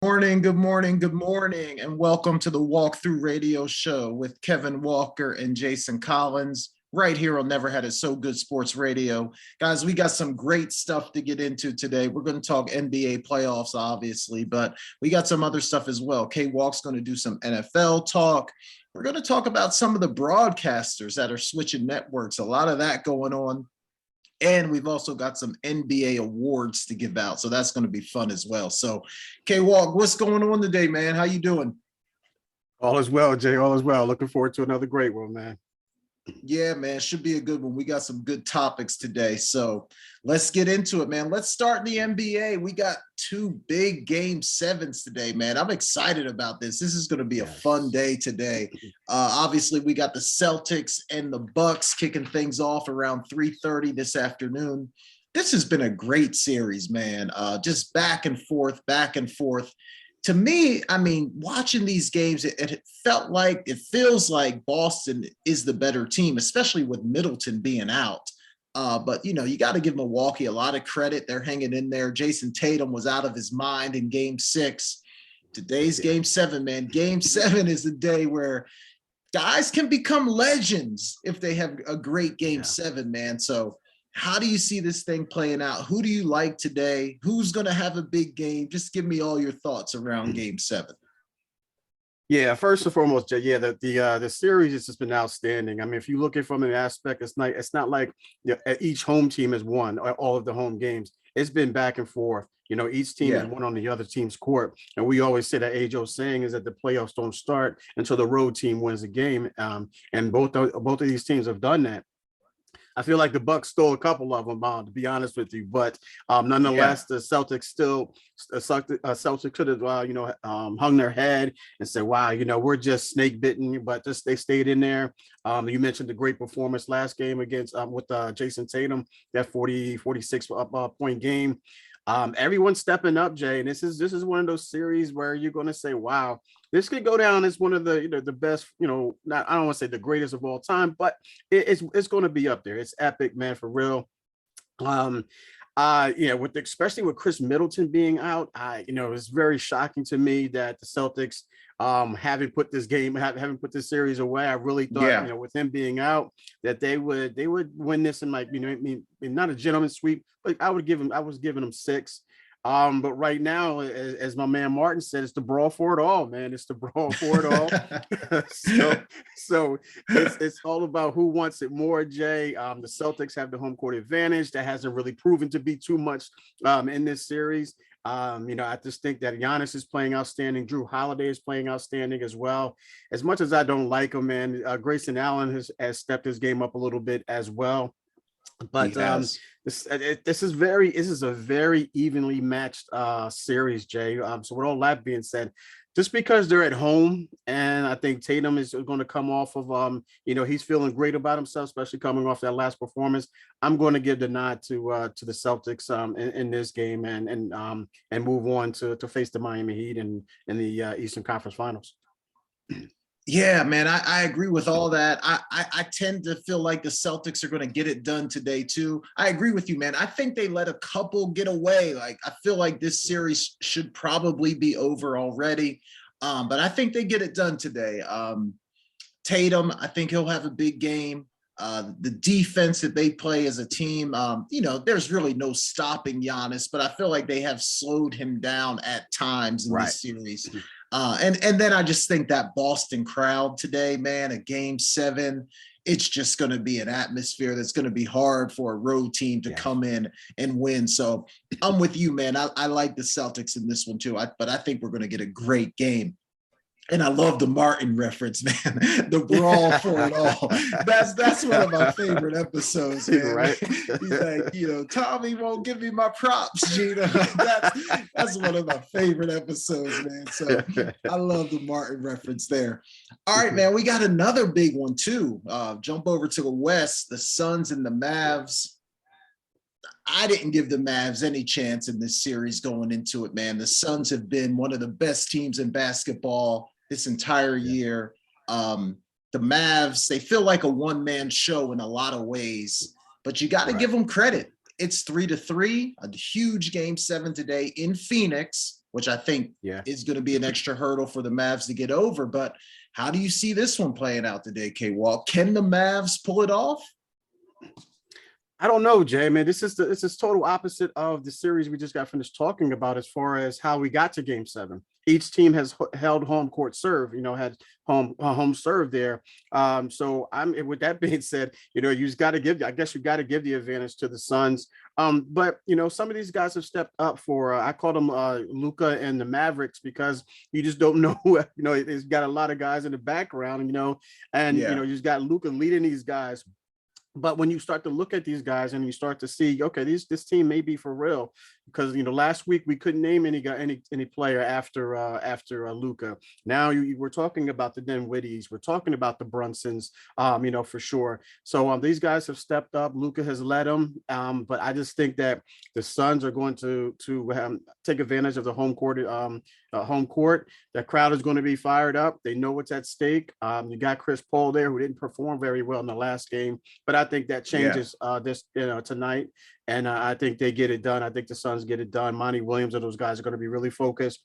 Good morning, and welcome to the Walkthrough Radio Show with Kevin Walker and Jason Collins, right here on Never Had It So Good Sports Radio. Guys, we got some great stuff to get into today. We're going to talk NBA playoffs, obviously, but we got some other stuff as well. K-Walk's going to do some NFL talk. We're going to talk about some of the broadcasters that are switching networks, a lot of that going on. And we've also got some NBA awards to give out. So that's going to be fun as well. So K-Walk, what's going on today, man? How you doing? All is well, Jay. All is well. Looking forward to another great one, man. Yeah, man, should be a good one. We got some good topics today. So let's get into it, man. Let's start in the NBA. We got two big game sevens today, man. I'm excited about this. This is going to be a fun day today. Obviously, we got the Celtics and the Bucks kicking things off around 3:30 this afternoon. This has been a great series, man. Just back and forth, back and forth. To me, I mean, watching these games, it feels like Boston is the better team, especially with Middleton being out. But, you got to give Milwaukee a lot of credit. They're hanging in there. Jason Tatum was out of his mind in game 6. Today's game 7, man. Game 7 is the day where guys can become legends if they have a great game 7, man. So how do you see this thing playing out? Who do you like today? Who's going to have a big game? Just give me all your thoughts around game 7. Yeah, first and foremost, Jay, the series has just been outstanding. I mean, if you look at it from an aspect, it's not like each home team has won all of the home games. It's been back and forth. Each team has won on the other team's court. And we always say that age-old saying is that the playoffs don't start until the road team wins a game. And both of these teams have done that. I feel like the Bucks stole a couple of them, to be honest with you. But nonetheless, the Celtics Celtics could have, hung their head and said, wow, we're just snake bitten, but they stayed in there. You mentioned the great performance last game against with Jason Tatum, that 46 point game. Everyone's stepping up, Jay, and this is one of those series where you're going to say, wow, this could go down as one of the the best, I don't want to say the greatest of all time, but it's going to be up there. It's epic, man, for real. Especially with Chris Middleton being out, it's very shocking to me that the Celtics haven't put this series away. I really thought, with him being out, that they would win this in not a gentleman's sweep, but I was giving them 6. But right now, as my man Martin said, it's the brawl for it all, man. It's the brawl for it all. so it's all about who wants it more, Jay. The Celtics have the home court advantage. That hasn't really proven to be too much in this series. I just think that Giannis is playing outstanding. Drew Holiday is playing outstanding as well. As much as I don't like him, man, Grayson Allen has stepped his game up a little bit as well. But this is a very evenly matched series, Jay. So with all that being said, just because they're at home, and I think Tatum is going to come off of he's feeling great about himself, especially coming off that last performance. I'm going to give the nod to the Celtics in this game and move on to face the Miami Heat in the Eastern Conference Finals. Yeah, man, I agree with all that. I tend to feel like the Celtics are going to get it done today, too. I agree with you, man. I think they let a couple get away. Like, I feel like this series should probably be over already. But I think they get it done today. Tatum, I think he'll have a big game. The defense that they play as a team, there's really no stopping Giannis, but I feel like they have slowed him down at times in this series. And then I just think that Boston crowd today, man, a game 7, it's just going to be an atmosphere that's going to be hard for a road team to come in and win. So I'm with you, man. I like the Celtics in this one too, but I think we're going to get a great game. And I love the Martin reference, man. The brawl for it all. That's one of my favorite episodes, man. Right? He's like, Tommy won't give me my props, Gina. That's one of my favorite episodes, man. So I love the Martin reference there. All right, man. We got another big one too. Jump over to the West, the Suns and the Mavs. I didn't give the Mavs any chance in this series going into it, man. The Suns have been one of the best teams in basketball this entire year. The Mavs, they feel like a one-man show in a lot of ways, but you got to give them credit. It's 3-3, a huge game 7 today in Phoenix, which I think is going to be an extra hurdle for the Mavs to get over. But how do you see this one playing out today, K-Walk? Can the Mavs pull it off? I don't know, Jay, man. This is total opposite of the series we just got finished talking about as far as how we got to game 7. Each team has held home court serve, had home serve there. So with that being said, you just got to give the advantage to the Suns. But some of these guys have stepped up for I call them Luka and the Mavericks, because you just don't know it's got a lot of guys in the background, and you just got Luka leading these guys. But when you start to look at these guys and you start to see, okay, this team may be for real, because last week we couldn't name any player after Luka. Now we're talking about the Dinwiddies, we're talking about the Brunsons, for sure. So these guys have stepped up. Luka has led them, but I just think that the Suns are going to take advantage of the home court. That crowd is going to be fired up. They know what's at stake. You got Chris Paul there, who didn't perform very well in the last game, but I think that changes this tonight, and I think they get it done. I think the Suns get it done. Monty Williams and those guys are going to be really focused.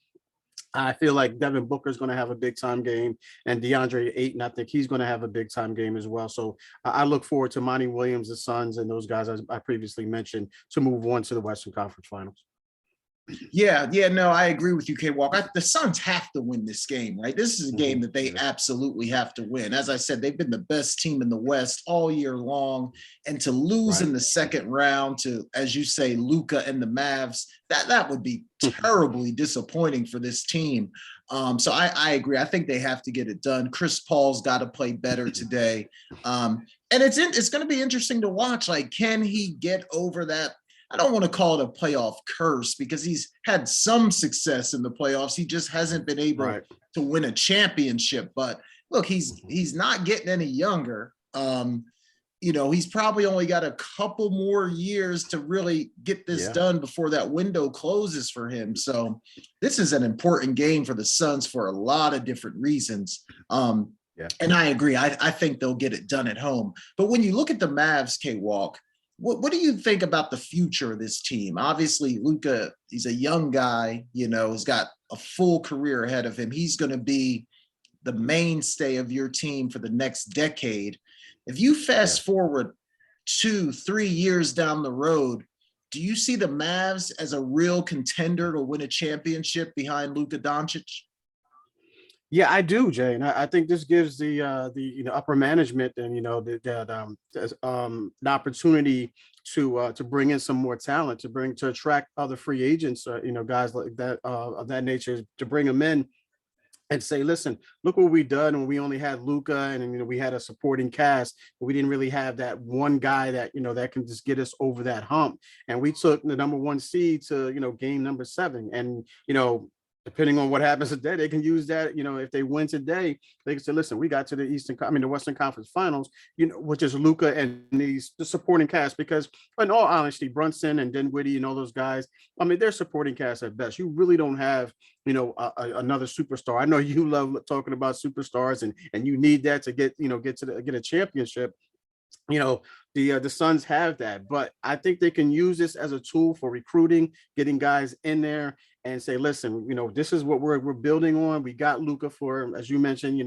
I feel like Devin Booker is going to have a big time game, and DeAndre Ayton, I think he's going to have a big time game as well. So I look forward to Monty Williams, the Suns, and those guys, as I previously mentioned, to move on to the Western Conference Finals. Yeah, no, I agree with you, K-Walk. The Suns have to win this game, right? This is a game that they absolutely have to win. As I said, they've been the best team in the West all year long, and to lose in the second round to, as you say, Luka and the Mavs, that would be terribly disappointing for this team. So I agree. I think they have to get it done. Chris Paul's got to play better today, and it's going to be interesting to watch. Like, can he get over that? I don't want to call it a playoff curse, because he's had some success in the playoffs. He just hasn't been able to win a championship. But look, he's not getting any younger. He's probably only got a couple more years to really get this done before that window closes for him. So this is an important game for the Suns for a lot of different reasons. And I agree. I think they'll get it done at home. But when you look at the Mavs, K-Walk, what do you think about the future of this team? Obviously, Luka, he's a young guy, he's got a full career ahead of him. He's going to be the mainstay of your team for the next decade. If you fast forward 2-3 years down the road, do you see the Mavs as a real contender to win a championship behind Luka Doncic? Yeah, I do, Jay, and I think this gives the upper management and an opportunity to bring in some more talent, to attract other free agents, guys like that of that nature, to bring them in and say, listen, look what we done when we only had Luka and we had a supporting cast, but we didn't really have that one guy that that can just get us over that hump, and we took the number 1 seed to game number 7, and depending on what happens today, they can use that. If they win today, they can say, listen, we got to the Western Conference Finals, which is Luka and the supporting cast, because in all honesty, Brunson and Dinwiddie and all those guys, they're supporting cast at best. You really don't have, another superstar. I know you love talking about superstars and you need that to get a championship. The Suns have that, but I think they can use this as a tool for recruiting, getting guys in there and say, listen, this is what we're building on. We got Luka for, as you mentioned,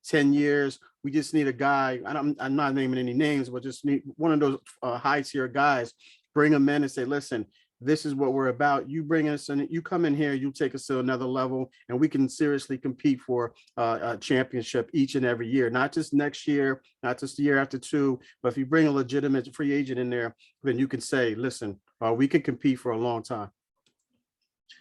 10 years. We just need a guy. I'm not naming any names, but just need one of those high tier guys, bring them in and say, listen, this is what we're about. You bring us in, you come in here, you take us to another level, and we can seriously compete for a championship each and every year, not just next year, not just the year after 2, but if you bring a legitimate free agent in there, then you can say, listen, we can compete for a long time.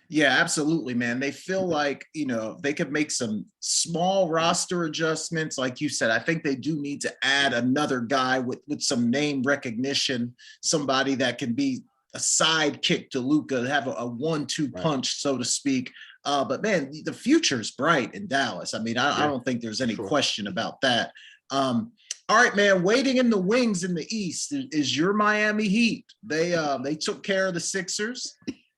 Yeah, absolutely, man. They feel like, they could make some small roster adjustments. Like you said, I think they do need to add another guy with some name recognition, somebody that can be a sidekick to Luka, have a 1-2 punch, so to speak. But man, the future is bright in Dallas. I don't think there's any question about that. All right, man, waiting in the wings in the East is your Miami Heat. They took care of the Sixers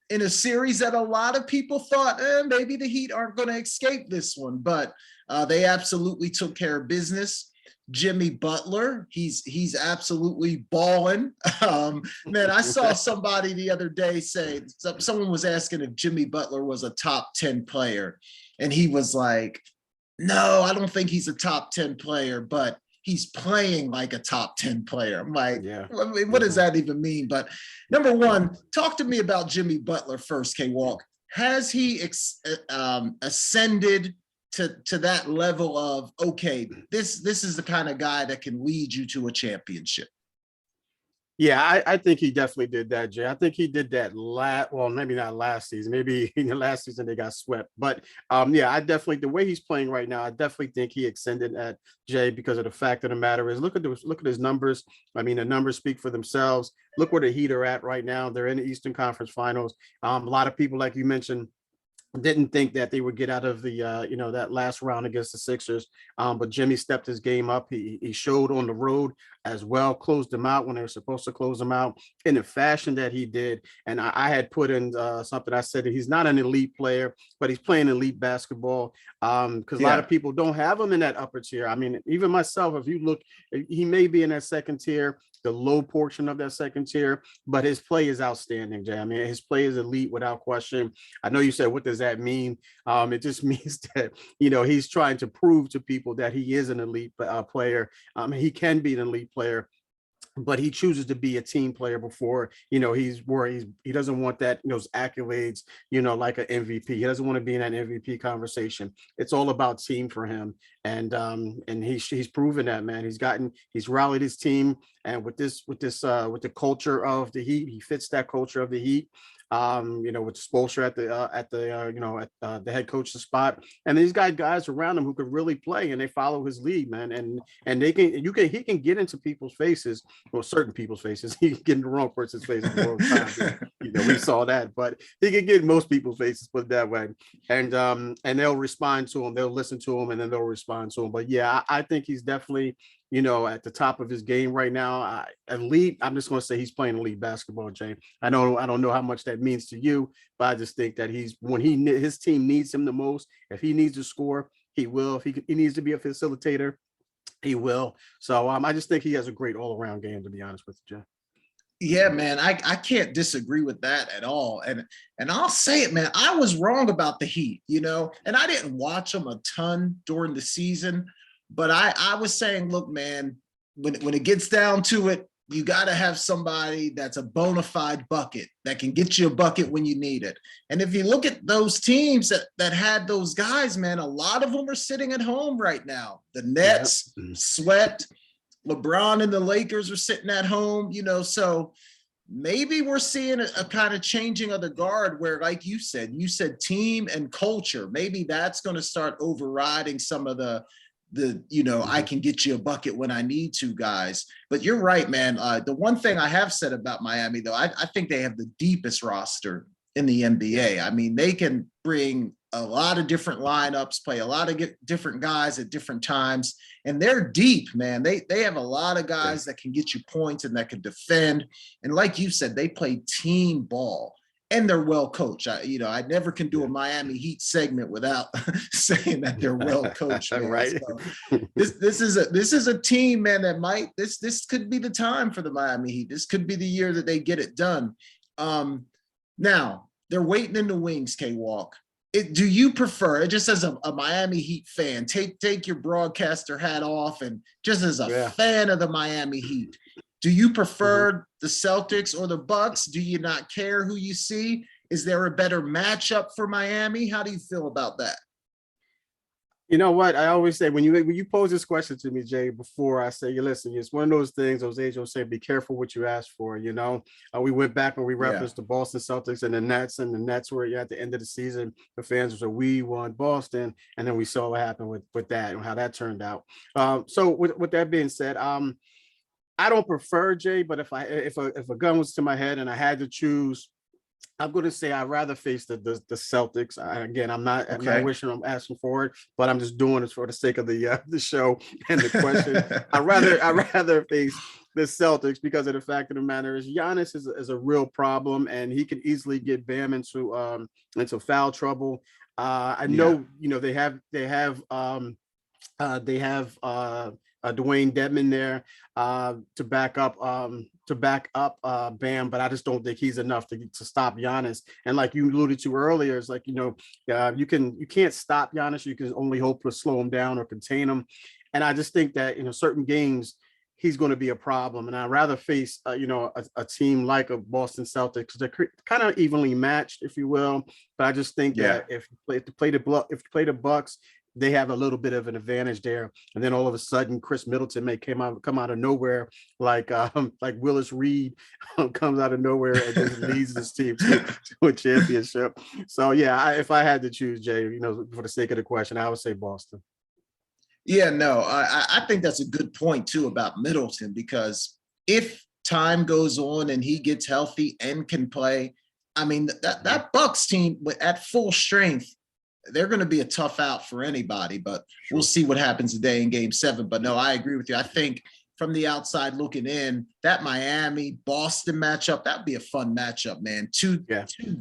in a series that a lot of people thought maybe the Heat aren't going to escape this one, but they absolutely took care of business. Jimmy Butler. He's absolutely balling. Man, I saw somebody the other day say, someone was asking if Jimmy Butler was a top 10 player. And he was like, no, I don't think he's a top 10 player, but he's playing like a top 10 player. I'm like, yeah. I mean, what does that even mean? But number one, talk to me about Jimmy Butler first, K-Walk. Has he ascended to that level of, okay, this is the kind of guy that can lead you to a championship? Yeah, I think he definitely did that, Jay. I think he did that well, maybe not last season. Maybe in the last season they got swept. But yeah, I definitely, the way he's playing right now, I definitely think he extended at Jay, because of the fact of the matter is, look at his numbers. I mean, the numbers speak for themselves. Look where the Heat are at right now. They're in the Eastern Conference Finals. A lot of people, like you mentioned, didn't think that they would get out of the that last round against the Sixers, but Jimmy stepped his game up. He showed on the road as well, closed them out when they were supposed to close them out in the fashion that he did. And I had put in something. I said that he's not an elite player, but he's playing elite basketball, because a lot of people don't have him in that upper tier. I mean, even myself, if you look, he may be in that second tier, the low portion of that second tier, but his play is outstanding, Jay. I mean, his play is elite without question. I know you said, what does that mean? It just means that, he's trying to prove to people that he is an elite player. He can be an elite player, but he chooses to be a team player before, he doesn't want that, those accolades, like an MVP. He doesn't want to be in that MVP conversation. It's all about team for him. And he's proven that, man. He's rallied his team. And with the culture of the Heat, he fits that culture of the Heat. With Spoelstra at the head coach's spot, and he's got guys around him who could really play, and they follow his lead, man. And he can get into people's faces, well, certain people's faces. He can get in the wrong person's faces all the time. We saw that, but he can get in most people's faces, put it that way. And they'll respond to him, they'll listen to him, and then they'll respond to him. But yeah, I think he's definitely, at the top of his game right now. Elite, I'm just going to say he's playing elite basketball, Jay. I don't know how much that means to you, but I just think that when his team needs him the most, if he needs to score, he will. If he needs to be a facilitator, he will. So I just think he has a great all-around game, to be honest with you, Jay. Yeah, man, I can't disagree with that at all. And I'll say it, man, I was wrong about the Heat, and I didn't watch them a ton during the season. But I was saying, look, man, when it gets down to it, you got to have somebody that's a bona fide bucket that can get you a bucket when you need it. And if you look at those teams that had those guys, man, a lot of them are sitting at home right now. The Nets swept. LeBron and the Lakers are sitting at home, so maybe we're seeing a kind of changing of the guard where, like you said team and culture. Maybe that's going to start overriding some of the I can get you a bucket when I need to, guys. But you're right, man. The one thing I have said about Miami, though, I think they have the deepest roster in the NBA. I mean, they can bring a lot of different lineups, play a lot of different guys at different times, and they're deep, man. They have a lot of guys that can get you points and that can defend. And like you said, they play team ball. And they're well coached. I never can do a Miami Heat segment without saying that they're well coached. Right. So this is a team, man, that this could be the time for the Miami Heat. This could be the year that they get it done. Now they're waiting in the wings. K-Walk. Do you prefer, just as a Miami Heat fan, take your broadcaster hat off, and just as a fan of the Miami Heat, do you prefer the Celtics or the Bucks? Do you not care who you see? Is there a better matchup for Miami? How do you feel about that? You know what? I always say, when you pose this question to me, Jay, before, I say, listen, it's one of those things, those agents say, be careful what you ask for. We went back and we referenced the Boston Celtics and the Nets were at the end of the season. The fans said, we want Boston. And then we saw what happened with that and how that turned out. So with that being said, I don't prefer, Jay, but if a gun was to my head and I had to choose, I'm going to say I'd rather face the Celtics. I'm not wishing, I'm asking for it, but I'm just doing it for the sake of the show and the question. I'd rather face the Celtics because of the fact of the matter is Giannis is a real problem, and he can easily get Bam into foul trouble. I know, they have Dwayne Dedman there to back up Bam, but I just don't think he's enough to stop Giannis. And like you alluded to earlier, it's like, you can't stop Giannis. You can only hope to slow him down or contain him. And I just think that certain games he's going to be a problem. And I'd rather face a team like a Boston Celtics. They're kind of evenly matched, if you will. But I just think that if you play the Bucks, they have a little bit of an advantage there. And then all of a sudden, Chris Middleton may come out of nowhere, like Willis Reed comes out of nowhere and just leads this team to a championship. So yeah, if I had to choose, Jay, for the sake of the question, I would say Boston. Yeah, no, I think that's a good point too about Middleton, because if time goes on and he gets healthy and can play, I mean, that Bucks team at full strength, they're going to be a tough out for anybody, but we'll see what happens today in Game 7. But no, I agree with you. I think from the outside looking in, that Miami-Boston matchup, that'd be a fun matchup, man. Two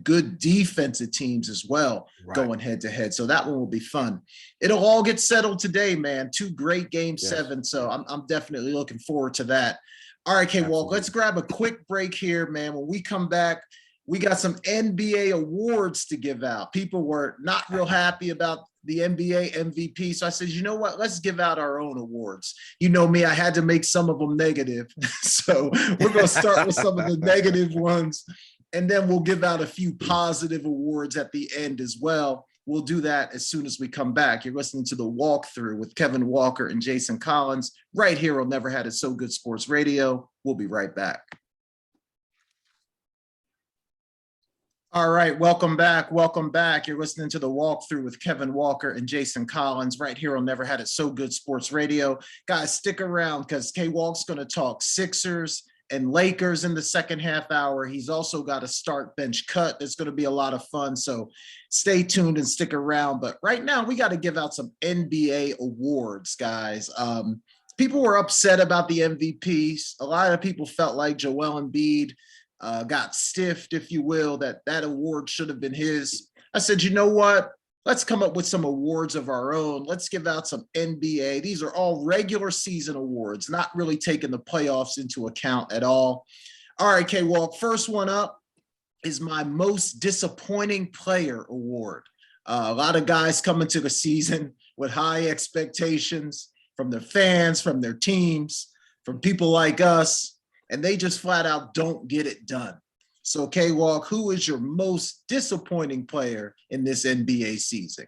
good defensive teams as well, going head-to-head. So that one will be fun. It'll all get settled today, man. 2 great Game 7. So I'm definitely looking forward to that. All right, K-Walk, let's grab a quick break here, man. When we come back, we got some NBA awards to give out. People were not real happy about the NBA MVP. So I said, you know what? Let's give out our own awards. You know me, I had to make some of them negative. So we're going to start with some of the negative ones, and then we'll give out a few positive awards at the end as well. We'll do that as soon as we come back. You're listening to The Walkthrough with Kevin Walker and Jason Collins right here on Never Had It So Good Sports Radio. We'll be right back. All right, welcome back. Welcome back. You're listening to The Walkthrough with Kevin Walker and Jason Collins right here on Never Had It So Good Sports Radio. Guys, stick around because K-Walk's going to talk Sixers and Lakers in the second half hour. He's also got a start bench cut. It's going to be a lot of fun, so stay tuned and stick around. But right now, we got to give out some NBA awards, guys. People were upset about the MVPs. A lot of people felt like Joel Embiid got stiffed, if you will, that award should have been his. I said, you know what? Let's come up with some awards of our own. Let's give out some NBA. These are all regular season awards, not really taking the playoffs into account at all. All right, K-Walk, first one up is my most disappointing player award. A lot of guys coming to the season with high expectations from their fans, from their teams, from people like us, and they just flat out don't get it done. So, K-Walk, who is your most disappointing player in this NBA season?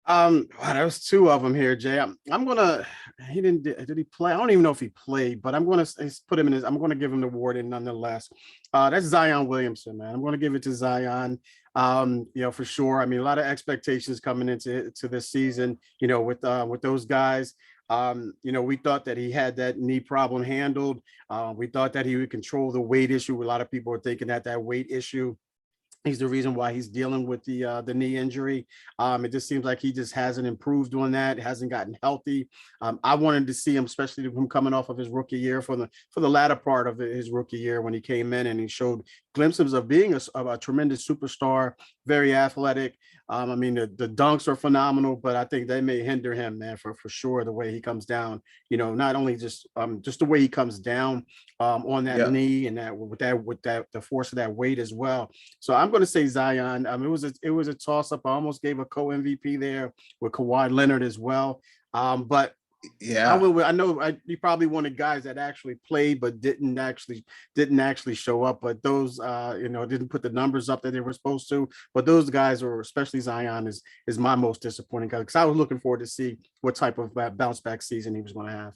Wow, there was 2 of them here, Jay. Did he play? I don't even know if he played, but I'm gonna put him in I'm gonna give him the award in nonetheless. That's Zion Williamson, man. I'm gonna give it to Zion. For sure. I mean, a lot of expectations coming into this season, with those guys. We thought that he had that knee problem handled. We thought that he would control the weight issue. A lot of people were thinking that weight issue, he's the reason why he's dealing with the knee injury. It just seems like he just hasn't improved on that, hasn't gotten healthy. I wanted to see him, especially him coming off of his rookie year, for the latter part of his rookie year when he came in and he showed glimpses of being a tremendous superstar, very athletic. The dunks are phenomenal, but I think they may hinder him, man, for sure. The way he comes down, not only just the way he comes down on that knee, and that with the force of that weight as well. So I'm going to say Zion. It was a toss up. I almost gave a co-MVP there with Kawhi Leonard as well. But yeah, I know you probably wanted guys that actually played but didn't actually show up. But those, didn't put the numbers up that they were supposed to. But those guys, or especially Zion, is my most disappointing guy, because I was looking forward to see what type of bounce back season he was going to have.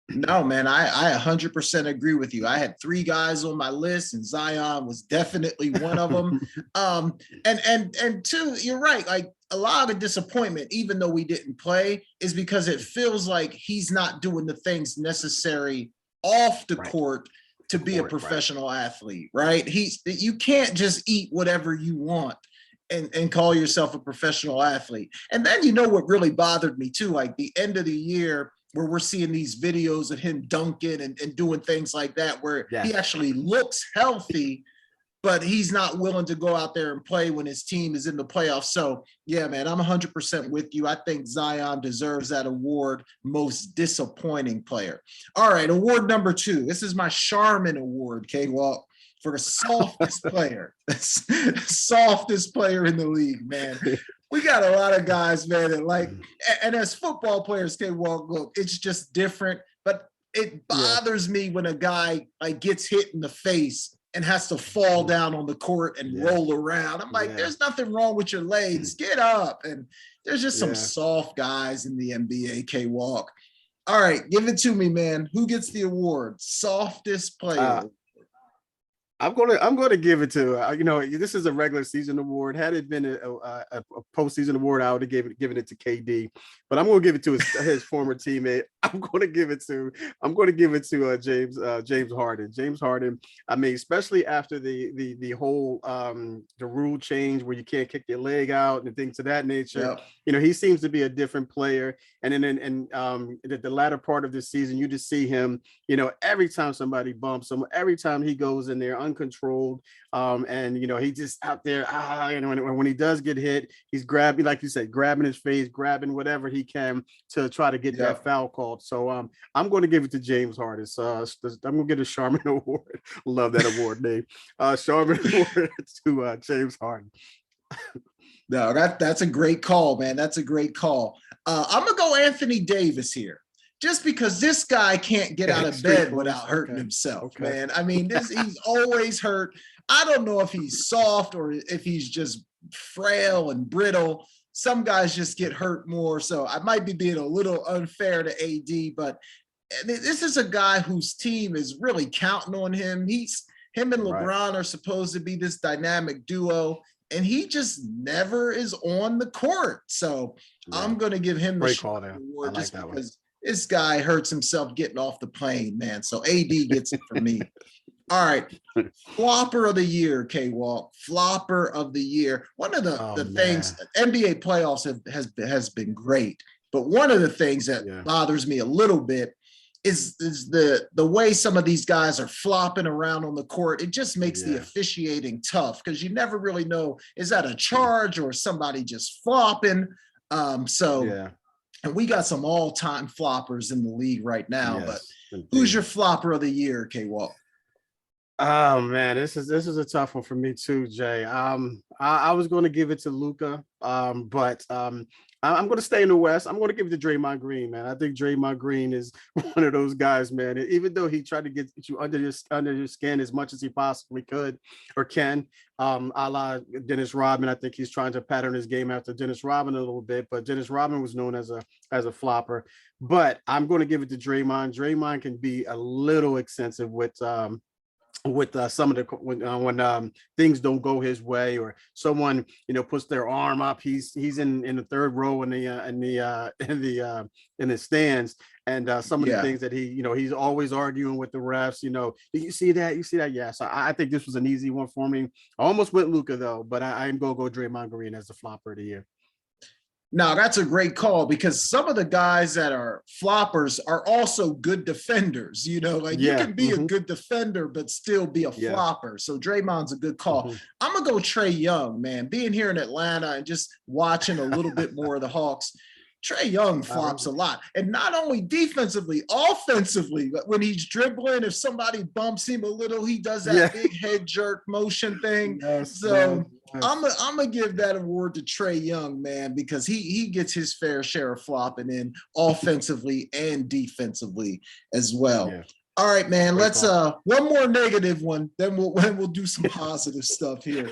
No, man, I 100% agree with you. I had 3 guys on my list, and Zion was definitely one of them. And 2, you're right. Like, a lot of disappointment, even though we didn't play, is because it feels like he's not doing the things necessary off the court to be a professional athlete, right? You can't just eat whatever you want and call yourself a professional athlete. And then, what really bothered me too, like the end of the year, where we're seeing these videos of him dunking and doing things like that, where he actually looks healthy, but he's not willing to go out there and play when his team is in the playoffs. So, yeah, man, I'm 100% with you. I think Zion deserves that award, most disappointing player. All right, award number 2. This is my Charmin Award, K-Walk, for the softest player. Softest player in the league, man. We got a lot of guys, man, that like, and as football players, K-Walk, look, it's just different, but it bothers me when a guy like gets hit in the face and has to fall down on the court and roll around. I'm like, there's nothing wrong with your legs. Get up. And there's just some soft guys in the NBA, K-Walk. All right, give it to me, man. Who gets the award? Softest player. I'm gonna give it to this is a regular season award. Had it been a postseason award, I would have given it to KD. But I'm gonna give it to his former teammate. I'm gonna give it to James Harden. James Harden. I mean, especially after the whole the rule change where you can't kick your leg out and things of that nature. Yep. He seems to be a different player. And then in the latter part of the season, you just see him. Every time somebody bumps him, every time he goes in there uncontrolled, and he just out there. When he does get hit, he's grabbing, like you said, grabbing his face, grabbing whatever he can to try to get that foul called. So I'm going to give it to James Harden. So I'm going to get a Charmin Award. Love that award name. Charmin Award to James Harden. No, that's a great call, man. That's a great call. I'm gonna go Anthony Davis here, just because this guy can't get out of bed without hurting himself, man. I mean, he's always hurt. I don't know if he's soft or if he's just frail and brittle. Some guys just get hurt more. So I might be being a little unfair to AD, but this is a guy whose team is really counting on him. Him and LeBron are supposed to be this dynamic duo, and he just never is on the court. So I'm going to give him the award just because this guy hurts himself getting off the plane, man. So AD gets it for me. All right. Flopper of the year, K-Walk. Flopper of the year. One of the things, NBA playoffs has been great, but one of the things that bothers me a little bit is the way some of these guys are flopping around on the court. It just makes the officiating tough because you never really know, is that a charge or somebody just flopping? And we got some all-time floppers in the league right now, but who's your flopper of the year, K-Walk? Oh man, this is a tough one for me too, Jay. I was going to give it to Luka, but I'm going to stay in the West. I'm going to give it to Draymond Green, man. I think Draymond Green is one of those guys, man. Even though he tried to get you under your skin as much as he possibly could or can, a la Dennis Rodman. I think he's trying to pattern his game after Dennis Rodman a little bit, but Dennis Rodman was known as a flopper. But I'm going to give it to Draymond. Draymond can be a little excessive with some of the when things don't go his way or someone puts their arm up, he's in the third row in the stands, and some of the things that he's always arguing with the refs. You see that? Yeah. So I think this was an easy one for me. I almost went Luka though, but I'm gonna go Draymond Green as the flopper of the year. Now, that's a great call because some of the guys that are floppers are also good defenders. You can be a good defender, but still be a flopper. So Draymond's a good call. I'm going to go Trae Young, man. Being here in Atlanta and just watching a little bit more of the Hawks, Trae Young flops a lot. And not only defensively, offensively, when he's dribbling, if somebody bumps him a little, he does that big head jerk motion thing. I'm gonna give that award to Trae Young, man, because he gets his fair share of flopping in offensively and defensively as well. Yeah. All right, man. Let's one more negative one, then we'll do some positive stuff here.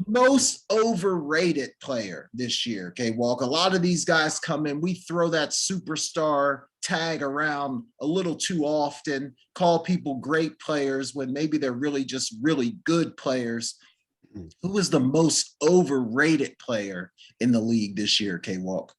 Most overrated player this year. Okay, Walk. A lot of these guys come in. We throw that superstar tag around a little too often, call people great players when maybe they're really just really good players. Who is the most overrated player in the league this year, K-Walk?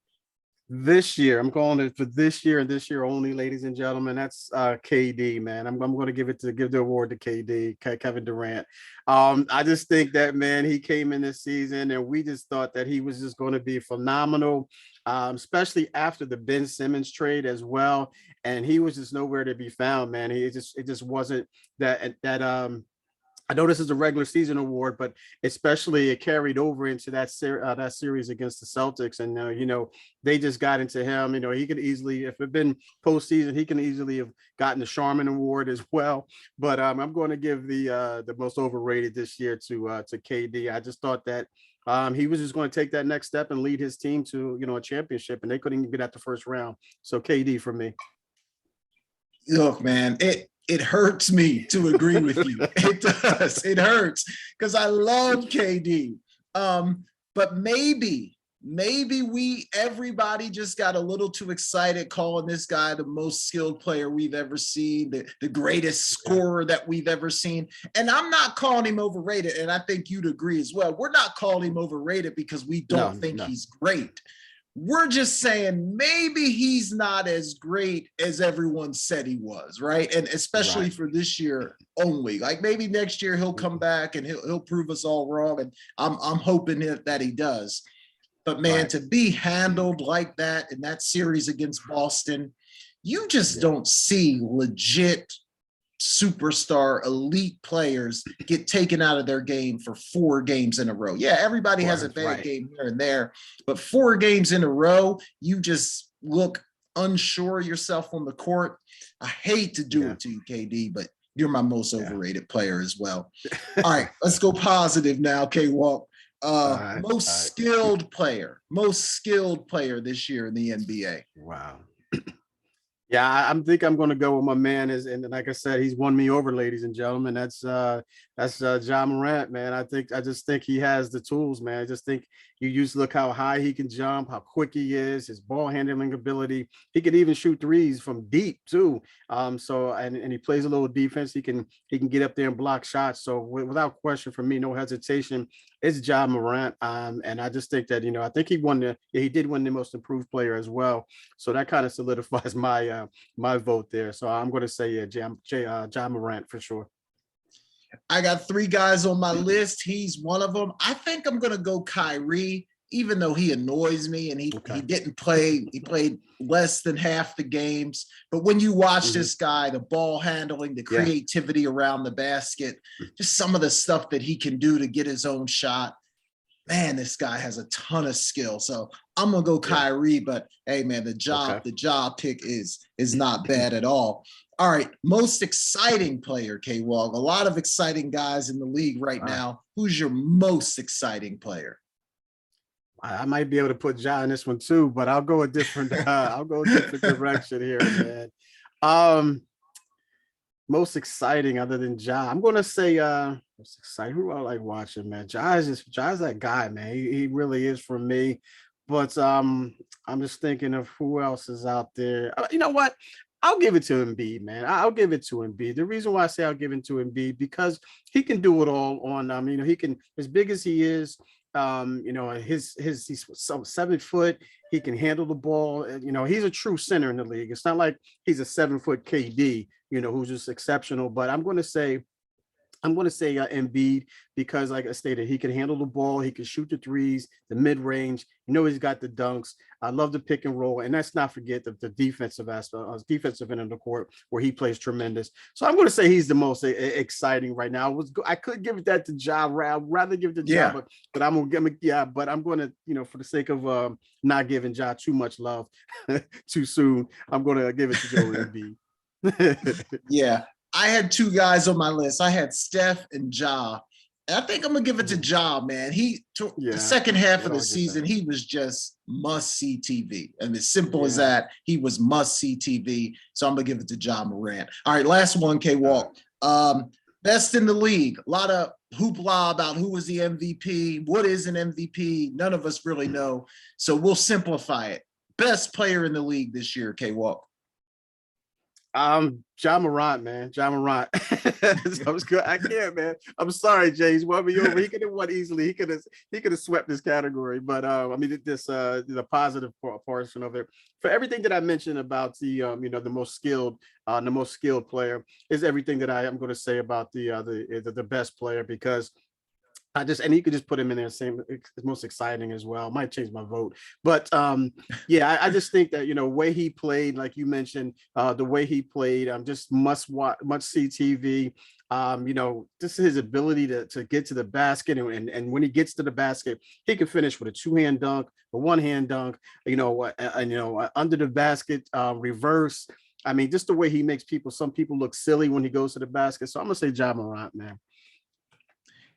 This year, I'm calling it for this year and this year only, ladies and gentlemen. That's KD, man. I'm going to give the award to KD, Kevin Durant. I just think that, man, he came in this season and we just thought that he was just going to be phenomenal, especially after the Ben Simmons trade as well. And he was just nowhere to be found, man. It just wasn't that I know this is a regular season award, but especially it carried over into that series against the Celtics, and they just got into him. He could easily, if it had been postseason, he can easily have gotten the Sharman Award as well. But I'm going to give the most overrated this year to KD. I just thought that he was just going to take that next step and lead his team to a championship, and they couldn't even get at the first round. So KD for me. Look, man, it hurts me to agree with you. It does. It hurts because I love KD. But maybe everybody just got a little too excited calling this guy the most skilled player we've ever seen, the greatest scorer that we've ever seen. And I'm not calling him overrated, and I think you'd agree as well. We're not calling him overrated because we don't think he's great. We're just saying maybe he's not as great as everyone said he was, right? And especially for this year only. Like maybe next year he'll come back and he'll prove us all wrong. And I'm hoping that he does. But man, to be handled like that in that series against Boston, you just don't see legit superstar elite players get taken out of their game for 4 games in a row. Yeah, everybody has a bad game here and there, but 4 games in a row, you just look unsure of yourself on the court. I hate to do it to you, KD, but you're my most overrated player as well. All right, let's go positive now, K-Walk. Most skilled player this year in the NBA. Wow. Yeah, I think I'm going to go with my man and like I said, he's won me over, ladies and gentlemen. That's Ja Morant, man. I just think he has the tools, man. I just think you just look how high he can jump, how quick he is, his ball handling ability. He can even shoot threes from deep too. So he plays a little defense. He can get up there and block shots. So without question, for me, no hesitation, it's Ja Morant. And I just think that I think he did win the most improved player as well. So that kind of solidifies my vote there. So I'm going to say Ja Morant for sure. I got 3 guys on my list. He's one of them. I think I'm going to go Kyrie, even though he annoys me and he didn't play. He played less than half the games. But when you watch this guy, the ball handling, the creativity around the basket, just some of the stuff that he can do to get his own shot, man, this guy has a ton of skill. So I'm going to go Kyrie, but hey, man, the job pick is not bad at all. All right, most exciting player, K-Walk. A lot of exciting guys in the league right now. Who's your most exciting player? I might be able to put Ja in this one too, but I'll go a different direction here, man. Most exciting other than Ja, I'm going to say most exciting. Who I like watching, man? Ja's that guy, man. He really is for me. But I'm just thinking of who else is out there. You know what? I'll give it to Embiid, man. I'll give it to Embiid. The reason why I say I'll give it to Embiid because he can do it all on. He can, as big as he is. He's 7 foot. He can handle the ball. He's a true center in the league. It's not like he's a 7 foot KD. Who's just exceptional. But I'm going to say Embiid because, like I stated, he can handle the ball. He can shoot the threes, the mid range. He's got the dunks. I love the pick and roll, and let's not forget the defensive aspect, defensive end of the court where he plays tremendous. So I'm going to say he's the most exciting right now. I could give that to Ja. I'd rather give it to Ja, but I'm going to give it. But I'm going to, for the sake of not giving Ja too much love too soon, I'm going to give it to Joel Embiid. Yeah. I had 2 guys on my list. I had Steph and Ja. And I think I'm going to give it to Ja, man. The second half of the season, he was just must-see TV. And as simple as that, he was must-see TV. So I'm going to give it to Ja Morant. All right, last one, K-Walk. Best in the league. A lot of hoopla about who was the MVP. What is an MVP? None of us really know. So we'll simplify it. Best player in the league this year, K-Walk. Ja Morant, man. Ja Morant. I can't, man. I'm sorry, Jay. He's won me over. He could have won easily. He could have swept this category. But the positive portion of it. For everything that I mentioned about the most skilled player is everything that I am going to say about the best player because and you could just put him in there, same most exciting as well. Might change my vote, but I just think that way he played, like you mentioned, the way he played, just must see TV. This is his ability to get to the basket, and when he gets to the basket, he can finish with a two-hand dunk, a one-hand dunk, under the basket, reverse. I mean, just the way he makes some people look silly when he goes to the basket. So I'm gonna say Ja Morant, man.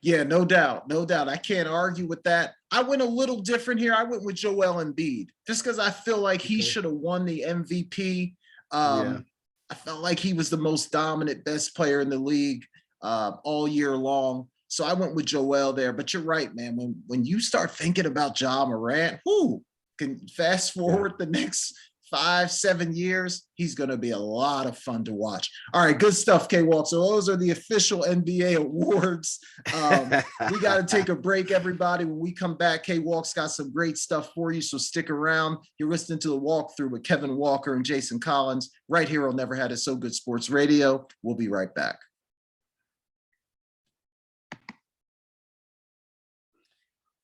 Yeah, no doubt. No doubt. I can't argue with that. I went a little different here. I went with Joel Embiid just because I feel like he should have won the MVP. I felt like he was the most dominant, best player in the league all year long. So I went with Joel there. But you're right, man. When you start thinking about Ja Morant, can fast forward the next 5-7 years, he's going to be a lot of fun to watch. All right, good stuff, K-Walk. So those are the official NBA awards. We got to take a break, everybody. When we come back, K-Walk's got some great stuff for you, so stick around. You're listening to The Walkthrough with Kevin Walker and Jason Collins right here on Never Had It So Good Sports Radio. We'll be right back.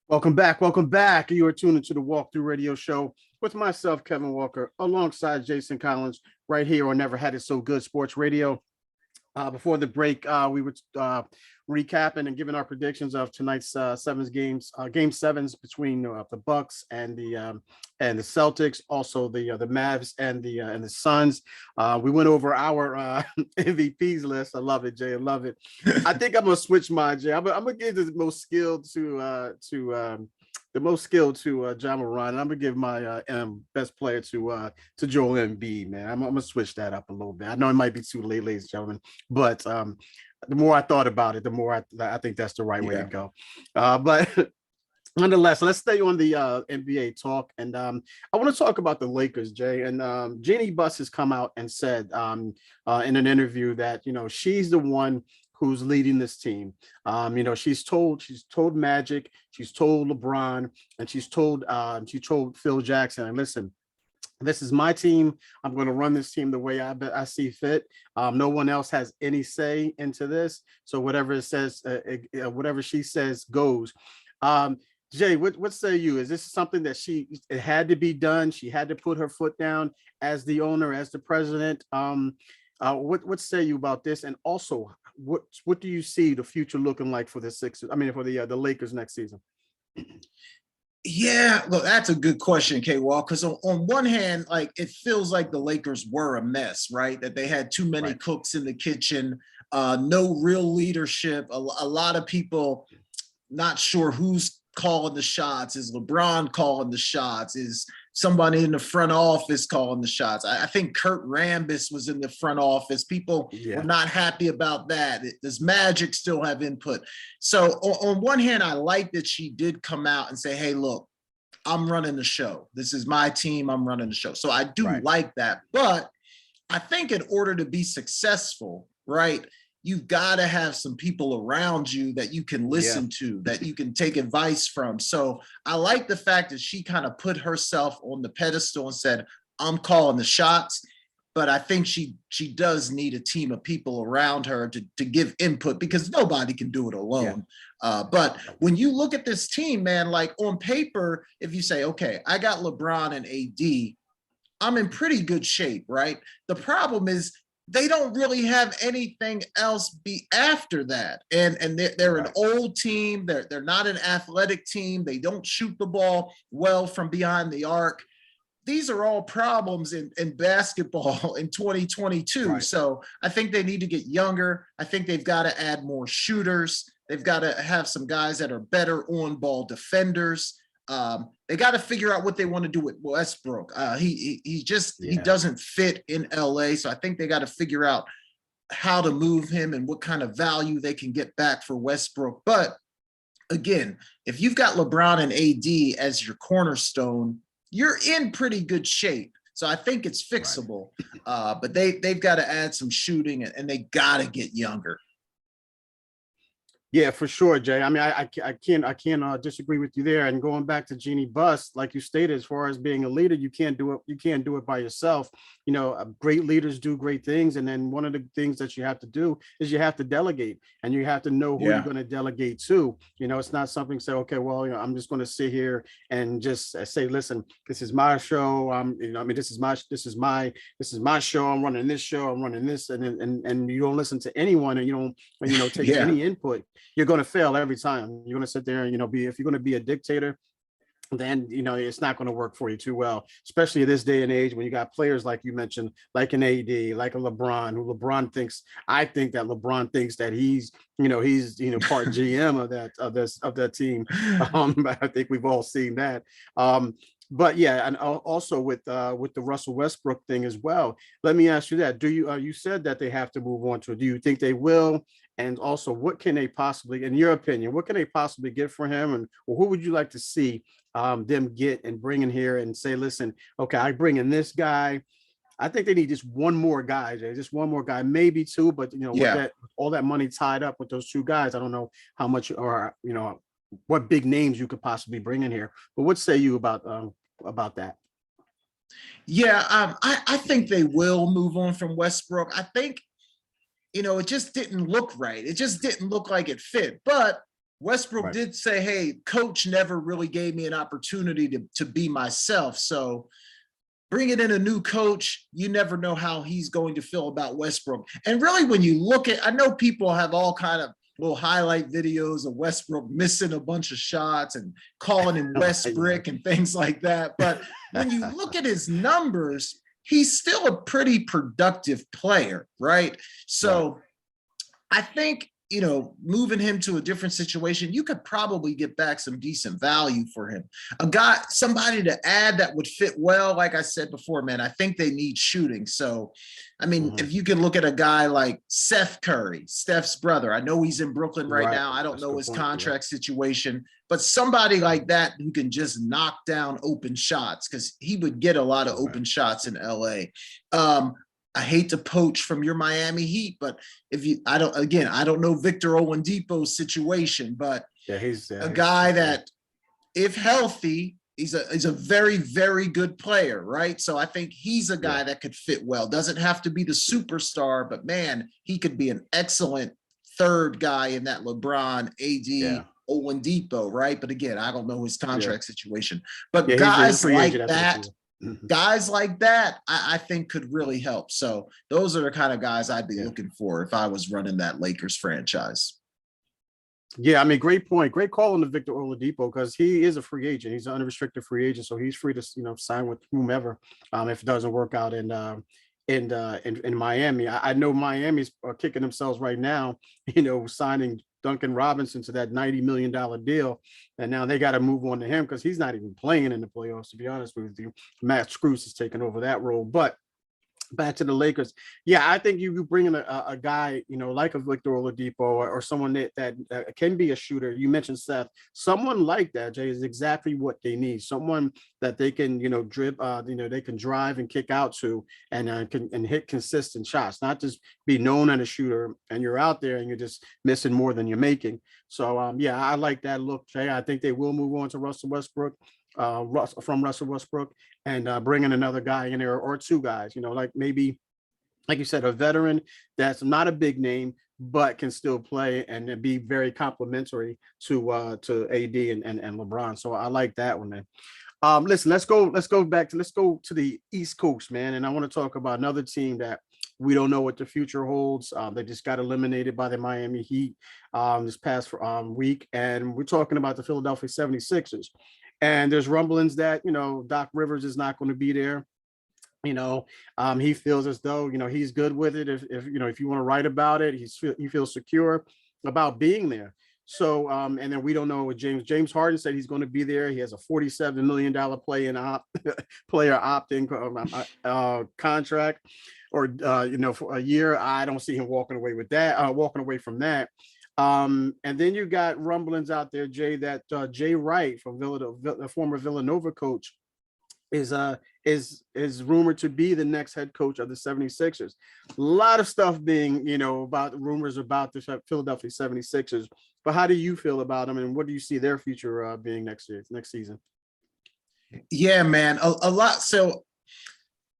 Welcome back. Welcome back. You are tuned into the Walkthrough Radio Show with myself, Kevin Walker, alongside Jason Collins, right here on Never Had It So Good Sports Radio. Before the break, we were recapping and giving our predictions of tonight's game sevens between the Bucks and the Celtics, also the Mavs and the Suns. We went over our MVPs list. I love it, Jay. I love it. I think I'm gonna switch mine, Jay. I'm gonna give the most skilled to Ja Morant, and I'm gonna give my best player to Joel Embiid, man. I'm gonna switch that up a little bit. I know it might be too late, ladies and gentlemen, but the more I thought about it, the more I think that's the right way to go. But nonetheless, let's stay on the NBA talk, and I want to talk about the Lakers, Jay. And Jeannie Buss has come out and said in an interview that she's the one who's leading this team. She's told Magic, she's told LeBron, and she told Phil Jackson, and listen, this is my team. I'm going to run this team the way I see fit. No one else has any say into this. So whatever it says, whatever she says goes. Jay, what say you? Is this something that it had to be done? She had to put her foot down as the owner, as the president. What say you about this? And also, what do you see the future looking like for the Sixers? I mean, for the Lakers next season? Yeah, look, that's a good question, K-Walk, because on one hand, like, it feels like the Lakers were a mess, right? That they had too many cooks in the kitchen, no real leadership, a lot of people not sure who's calling the shots. Is LeBron calling the shots? Is somebody in the front office calling the shots? I think Kurt Rambis was in the front office. People were not happy about that. Does Magic still have input? So on one hand, I like that she did come out and say, hey, look, I'm running the show. This is my team. I'm running the show. So I do like that. But I think in order to be successful, right, you've got to have some people around you that you can listen to, that you can take advice from. So I like the fact that she kind of put herself on the pedestal and said, I'm calling the shots. But I think she does need a team of people around her to give input, because nobody can do it alone. But when you look at this team, man, like on paper, if you say, okay, I got LeBron and AD, I'm in pretty good shape, right? The problem is, they don't really have anything else be after that. And they're an old team. They're not an athletic team. They don't shoot the ball well from behind the arc. These are all problems in basketball in 2022. So I think they need to get younger. I think they've got to add more shooters. They've got to have some guys that are better on-ball defenders. They got to figure out what they want to do with Westbrook. He doesn't fit in LA. So I think they got to figure out how to move him and what kind of value they can get back for Westbrook. But again, if you've got LeBron and AD as your cornerstone, you're in pretty good shape. So I think it's fixable. But they've got to add some shooting, and they got to get younger. Yeah, for sure, Jay. I mean, I can't disagree with you there. And going back to Jeannie Buss, like you stated, as far as being a leader, you can't do it. You can't do it by yourself. Great leaders do great things, and then one of the things that you have to do is you have to delegate, and you have to know who you're Yeah. going to delegate to. It's not something say, okay, well, I'm just going to sit here and just say, listen, this is my show. This is my show. I'm running this show. I'm running this, and you don't listen to anyone, and you don't take Yeah. any input. You're going to fail every time. You're going to sit there and, if you're going to be a dictator, then it's not going to work for you too well, especially at this day and age when you got players like you mentioned, like an AD, like a LeBron, who I think that LeBron thinks that he's part GM of that team. I think we've all seen that. But yeah, and also with the Russell Westbrook thing as well. Let me ask you that: do you said that they have to move on to it? Do you think they will? And also, what can they possibly, in your opinion, what can they possibly get for him? And who would you like to see them get and bring in here and say, listen, okay, I bring in this guy. I think they need just one more guy, Jay, just one more guy, maybe two. But with Yeah. that, all that money tied up with those two guys, I don't know how much or what big names you could possibly bring in here. But what say you about that? Yeah. I think they will move on from Westbrook. I think it just didn't look right. It just didn't look like it fit. But Westbrook Right. did say, hey, coach never really gave me an opportunity to be myself. So bringing in a new coach, you never know how he's going to feel about Westbrook. And really, when you look at, I know people have all kind of little highlight videos of Westbrook missing a bunch of shots and calling him Westbrick and things like that. But when you look at his numbers, he's still a pretty productive player, right? Right. So I think, moving him to a different situation, you could probably get back some decent value for him. Somebody to add that would fit well. Like I said before, man, I think they need shooting. So, I mean, if you can look at a guy like Seth Curry, Steph's brother, I know he's in Brooklyn right Right. now. I don't That's a know good his point. contract situation, but somebody like that who can just knock down open shots, because he would get a lot of open shots in LA. I hate to poach from your Miami Heat, but I don't know Victor Oladipo's situation, but He's a guy that, if healthy, he's a very, very good player, right? So I think he's a guy that could fit well. Doesn't have to be the superstar, but man, he could be an excellent third guy in that LeBron, AD, Oladipo, right? But again, I don't know his contract situation. But he's a free agent after this year. guys like that, I think could really help. So those are the kind of guys I'd be looking for if I was running that Lakers franchise. Yeah, I mean, great point. Great call on the Victor Oladipo, because he is a free agent. He's an unrestricted free agent, so he's free to sign with whomever if it doesn't work out in Miami. I know Miami's kicking themselves right now, signing Duncan Robinson to that $90 million deal. And now they got to move on to him because he's not even playing in the playoffs, to be honest with you. Matt Screws is taking over that role. But back to the Lakers. Yeah, I think you bring in a guy, like a Victor Oladipo or someone that can be a shooter. You mentioned Seth. Someone like that, Jay, is exactly what they need. Someone that they can, they can drive and kick out to and hit consistent shots, not just be known as a shooter and you're out there and you're just missing more than you're making. So, I like that look, Jay. I think they will move on to Russell Westbrook. From Russell Westbrook and bringing another guy in there or two guys, like maybe, like you said, a veteran that's not a big name, but can still play and be very complimentary to AD and LeBron. So I like that one, man. Listen, let's go to the East Coast, man. And I want to talk about another team that we don't know what the future holds. They just got eliminated by the Miami Heat this past week. And we're talking about the Philadelphia 76ers. And there's rumblings that, Doc Rivers is not going to be there. He feels as though, he's good with it. If you want to write about it, he feels secure about being there. So, and then we don't know what James Harden said he's going to be there. He has a $47 million player opt-in contract, or for a year. I don't see him walking away from that. And then you got rumblings out there, Jay, that Jay Wright from the former Villanova coach, is rumored to be the next head coach of the 76ers. A lot of stuff being, about rumors about the Philadelphia 76ers. But how do you feel about them, and what do you see their future being next season? Yeah, man, a lot. So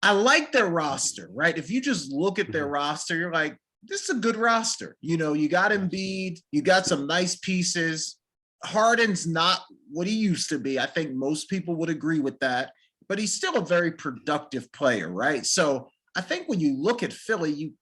I like their roster, right? If you just look at their roster, you're like, this is a good roster. You know, you got Embiid, you got some nice pieces. Harden's not what he used to be. I think most people would agree with that, but he's still a very productive player, right? So I think when you look at Philly,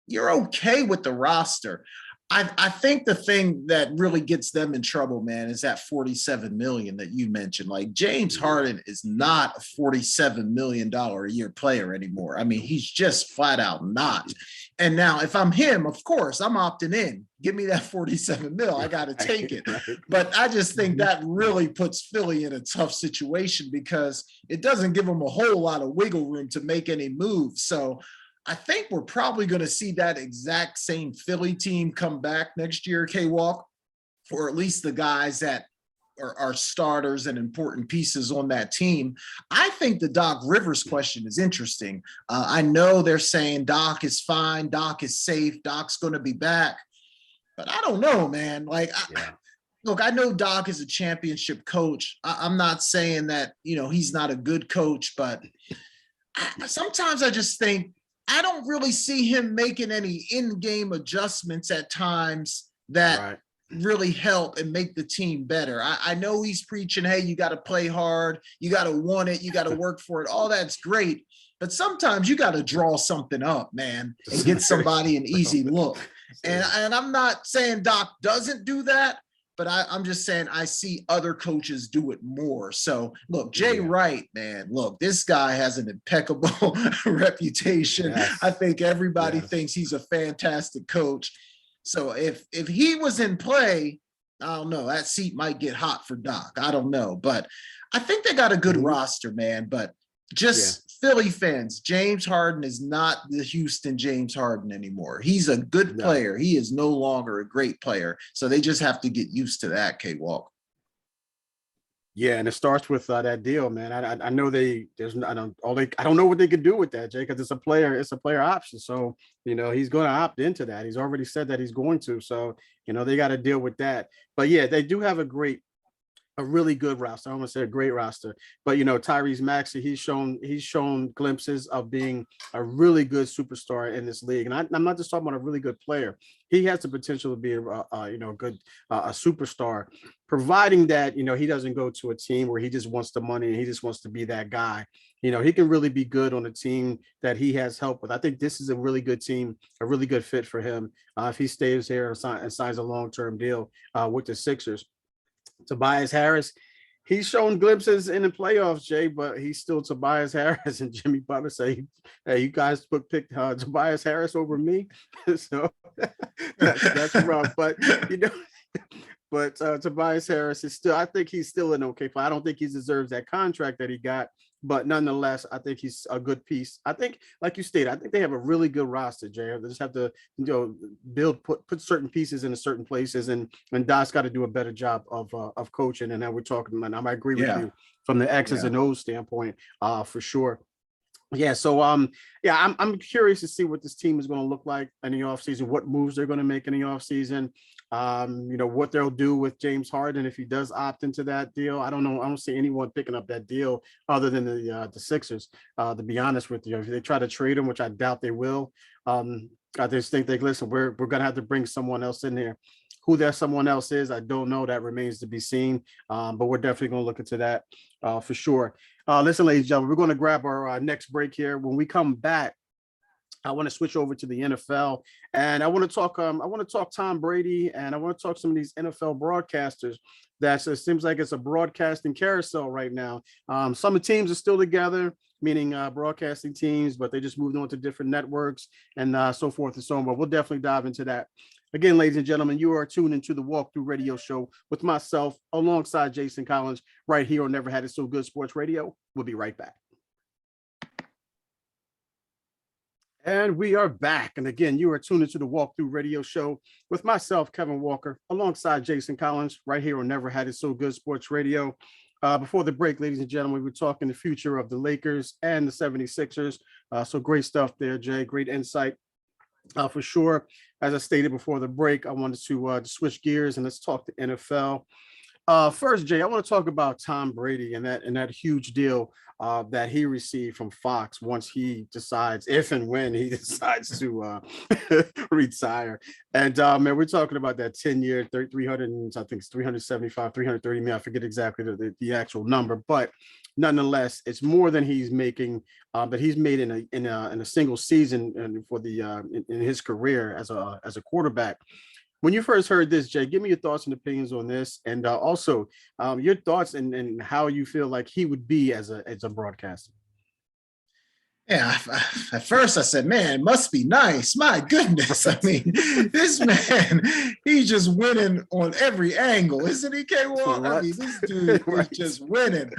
you're okay with the roster. I think the thing that really gets them in trouble, man, is that 47 million that you mentioned. Like, James Harden is not a $47 million a year player anymore. I mean, he's just flat out not. And now if I'm him, of course, I'm opting in. Give me that 47 mil. I got to take it. But I just think that really puts Philly in a tough situation because it doesn't give them a whole lot of wiggle room to make any moves. So I think we're probably going to see that exact same Philly team come back next year, K-Walk, or at least the guys that are starters and important pieces on that team. I think the Doc Rivers question is interesting. I know they're saying Doc is fine, Doc is safe, Doc's going to be back, but I don't know, man. Like, look, I know Doc is a championship coach. I'm not saying that, he's not a good coach, but sometimes I just think, I don't really see him making any in-game adjustments at times that really help and make the team better. I know he's preaching, hey, you got to play hard, you got to want it, you got to work for it. All that's great. But sometimes you got to draw something up, man, and get somebody an easy look. And I'm not saying Doc doesn't do that, but I'm just saying I see other coaches do it more. So, look, Jay Wright, man, look, this guy has an impeccable reputation. Yes. I think everybody thinks he's a fantastic coach. So if he was in play, I don't know, that seat might get hot for Doc. I don't know. But I think they got a good roster, man. But just Philly fans, James Harden is not the Houston James Harden anymore. He's a good player. He is no longer a great player. So they just have to get used to that, K-Walk. Yeah, and it starts with that deal, man. I know I don't know what they could do with that, Jay, because it's a player option. So, he's going to opt into that. He's already said that he's going to. So, they got to deal with that. But yeah, they do have a really good roster. I don't want to say a great roster, but Tyrese Maxey, he's shown glimpses of being a really good superstar in this league. And I'm not just talking about a really good player. He has the potential to be a superstar, providing that he doesn't go to a team where he just wants the money and he just wants to be that guy. He can really be good on a team that he has help with. I think this is a really good team, a really good fit for him if he stays here and signs a long-term deal with the Sixers. Tobias Harris, he's shown glimpses in the playoffs, Jay, but he's still Tobias Harris. And Jimmy Butler say, hey, you guys picked Tobias Harris over me. So that's rough. But, Tobias Harris is still, I think he's still an okay player. I don't think he deserves that contract that he got. But nonetheless, I think he's a good piece. I think, like you stated, I think they have a really good roster, Jay. They just have to, put certain pieces into certain places, and Doc's got to do a better job of coaching. And now we're talking, and I might agree with you from the X's and O's standpoint, for sure. Yeah, so I'm curious to see what this team is going to look like in the offseason, what moves they're going to make in the offseason. What they'll do with James Harden if he does opt into that deal. I don't know. I don't see anyone picking up that deal other than the Sixers. To be honest with you, if they try to trade him, which I doubt they will, I just think listen, we're going to have to bring someone else in here. Who that someone else is, I don't know. That remains to be seen. But we're definitely going to look into that for sure. Listen, ladies and gentlemen, we're going to grab our next break here. When we come back, I want to switch over to the NFL, and I want to talk Tom Brady, and I want to talk some of these NFL broadcasters. It seems like it's a broadcasting carousel right now. Some of the teams are still together, meaning broadcasting teams, but they just moved on to different networks and so forth and so on. But we'll definitely dive into that. Again, ladies and gentlemen, you are tuned into the Walkthrough Radio Show with myself alongside Jason Collins right here on Never Had It So Good Sports Radio. We'll be right back. And we are back. And again, you are tuned into the Walkthrough Radio Show with myself, Kevin Walker, alongside Jason Collins right here on Never Had It So Good Sports Radio. Before the break, ladies and gentlemen, we were talking the future of the Lakers and the 76ers. So great stuff there, Jay. Great insight. For sure. As I stated before the break, I wanted to switch gears and let's talk the NFL. First, Jay, I want to talk about Tom Brady and that huge deal that he received from Fox once he decides, if and when he decides to retire. And man, we're talking about that 10-year, 300, I think it's 375, 330 million. I forget exactly the actual number, but nonetheless, it's more than he's making that he's made in a single season and for the in his career as a quarterback. When you first heard this, Jay, give me your thoughts and opinions on this, and also your thoughts and how you feel like he would be as a broadcaster. Yeah, at first I said, man, it must be nice. My goodness. I mean, this man, he's just winning on every angle, isn't he, K-Walk? I mean, this dude is just winning.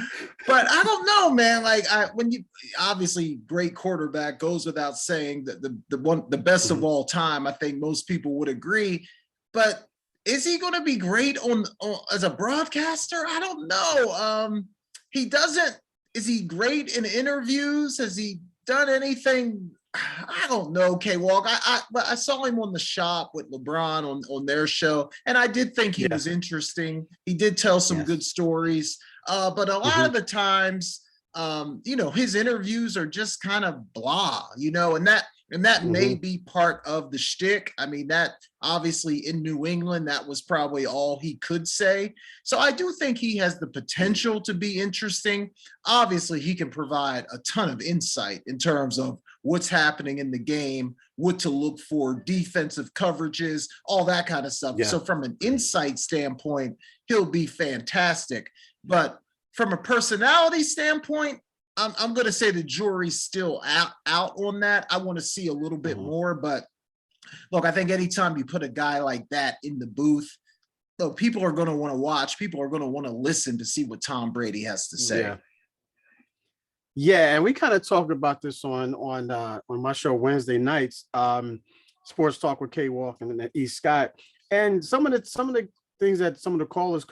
But I don't know, man. Like, when you obviously great quarterback, goes without saying, that the best of all time, I think most people would agree. But is he going to be great on as a broadcaster? I don't know. He doesn't. Is he great in interviews? Has he done anything? I don't know, K-Walk. I saw him on The Shop with LeBron on their show, and I did think he was interesting. He did tell some good stories, but a lot of the times, his interviews are just kind of blah, and that may be part of the shtick. I mean, that obviously in New England, that was probably all he could say. So I do think he has the potential to be interesting. Obviously, he can provide a ton of insight in terms of what's happening in the game, what to look for, defensive coverages, all that kind of stuff. Yeah. So from an insight standpoint, he'll be fantastic. But from a personality standpoint, I'm going to say the jury's still out on that. I want to see a little bit more, but look, I think anytime you put a guy like that in the booth, look, people are going to want to watch. People are going to want to listen to see what Tom Brady has to say. Yeah, and we kind of talked about this on my show Wednesday nights, Sports Talk with K-Walk and E. Scott, and some of the things that some of the callers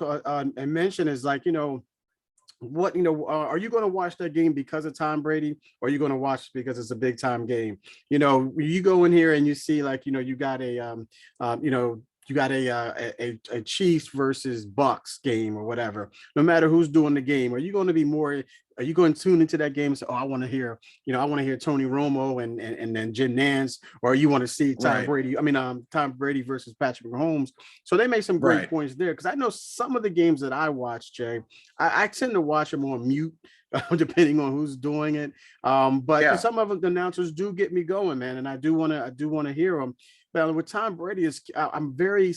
mentioned is like, are you going to watch that game because of Tom Brady, or are you going to watch because it's a big time game? You go in here and you see like, you got a Chiefs versus Bucks game or whatever. No matter who's doing the game, are you going to tune into that game and say, oh, I want to hear Tony Romo and then Jim Nantz, or you want to see Tom Brady? I mean, Tom Brady versus Patrick Mahomes. So they made some great points there, because I know some of the games that I watch, Jay, I tend to watch them on mute, depending on who's doing it. But some of the announcers do get me going, man, and I do want to hear them. But with Tom Brady, I'm very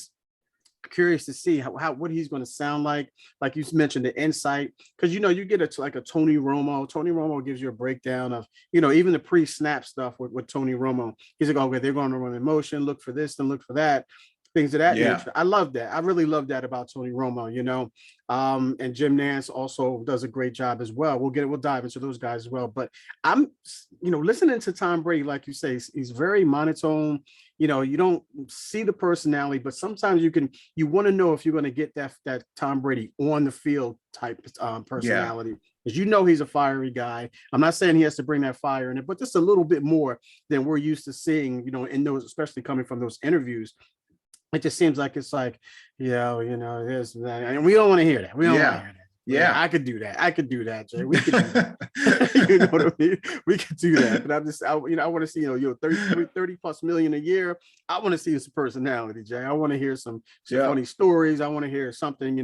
curious to see what he's going to sound like you mentioned, the insight, because you get a Tony Romo. Tony Romo gives you a breakdown of even the pre-snap stuff with Tony Romo. He's like, okay, they're going to run in motion, look for this and look for that, things of that nature. I love that. I really love that about Tony Romo, and Jim Nantz also does a great job as well. We'll dive into those guys as well. But I'm listening to Tom Brady, like you say, he's very monotone. You don't see the personality, but sometimes you want to know if you're going to get that Tom Brady on the field type personality, because he's a fiery guy. I'm not saying he has to bring that fire in it, but just a little bit more than we're used to seeing, in those, especially coming from those interviews. It just seems like it's like, this and that, and we don't want to hear that. We don't want to hear that. Yeah, I could do that, Jay. We could do that. You know what I mean? We could do that. But I want to see, 30 plus million a year. I want to see his personality, Jay. I want to hear some funny stories. I want to hear something,